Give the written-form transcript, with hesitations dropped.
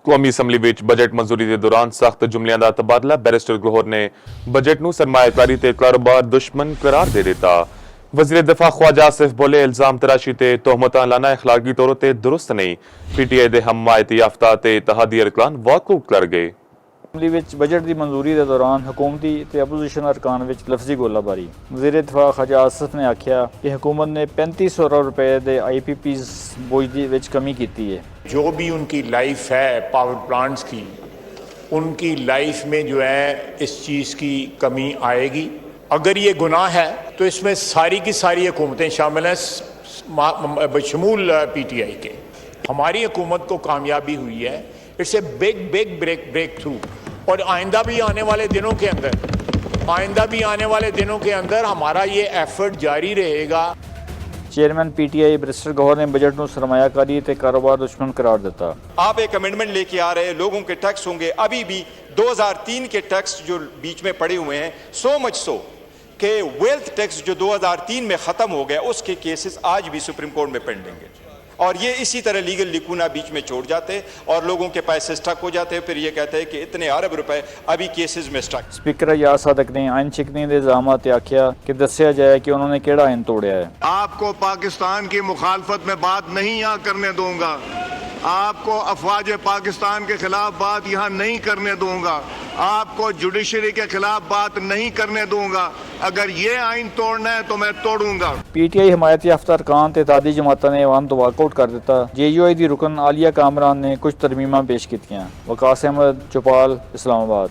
कौमी असैम्बली विच बजट मंजूरी के दौरान सख्त जुमलियां का तबादला। बैरिस्टर गौहर ने बजट नूं सरमायाकारी ते कारोबार दुश्मन करार दे दिता। वज़ीर दिफा ख्वाजा आसिफ बोले इल्जाम तराशी ते तोहमतां लाना अखलाकी तौर ते दुरुस्त नहीं। PTI दे हमायती याफ्ता ते इत्तेहादी अरकान वाकआउट कर गए। असैम्बली विच बजट की मंजूरी के दौरान हुकूमती ते अपोजिशन अरकान विच लफ्जी गोलाबारी। वज़ीर दिफा ख्वाजा आसिफ ने आख्या कि हुकूमत ने 35 अरब रुपए के IPPs बोझ विच कमी की है। जो भी उनकी लाइफ है पावर प्लांट्स की, उनकी लाइफ में जो है इस चीज़ की कमी आएगी। अगर ये गुनाह है तो इसमें सारी की सारी हुकूमतें शामिल हैं बशमूल PTI के। हमारी हुकूमत को कामयाबी हुई है, it's a big breakthrough. और आइंदा भी आने वाले दिनों के अंदर हमारा ये एफर्ट जारी रहेगा। चेयरमैन PTI बैरिस्टर गौहर ने बजट को सरमायाकारी ते कारोबार दुश्मन करार दिता। आप एक अमेंडमेंट लेके आ रहे हैं, लोगों के टैक्स होंगे अभी भी 2003 के टैक्स जो बीच में पड़े हुए हैं, सो मच सो कि वेल्थ टैक्स जो 2003 में ख़त्म हो गया उसके केसेस आज भी सुप्रीम कोर्ट में पेंडिंग है। और ये इसी तरह लीगल लिकुना बीच में छोड़ जाते और लोगों के पैसे स्टक हो जाते, फिर ये कहते हैं कि इतने अरब रुपए अभी केसेस में स्टक। स्पीकर याद सादक ने आइन शिकनी के इल्जाम ते आख्या कि दस्या जाए कि उन्होंने केड़ा आइन तोड़िया है। आपको पाकिस्तान की मुखालफत में बात नहीं यहाँ करने दूंगा, आपको अफवाज पाकिस्तान के खिलाफ बात यहाँ नहीं करने दूंगा, आपको जुडिशरी के खिलाफ बात नहीं करने दूंगा। अगर ये आइन तोड़ना है तो मैं तोड़ूंगा। PTI हमायती याफ्ता अरकान ते इत्तेहादी जमातां ने अवाम तो वाकआउट कर दिता। JUI दी रुकन आलिया कामरान ने कुछ तरमीमां पेश कीतियां। वकास अहमद, चौपाल, इस्लामाबाद।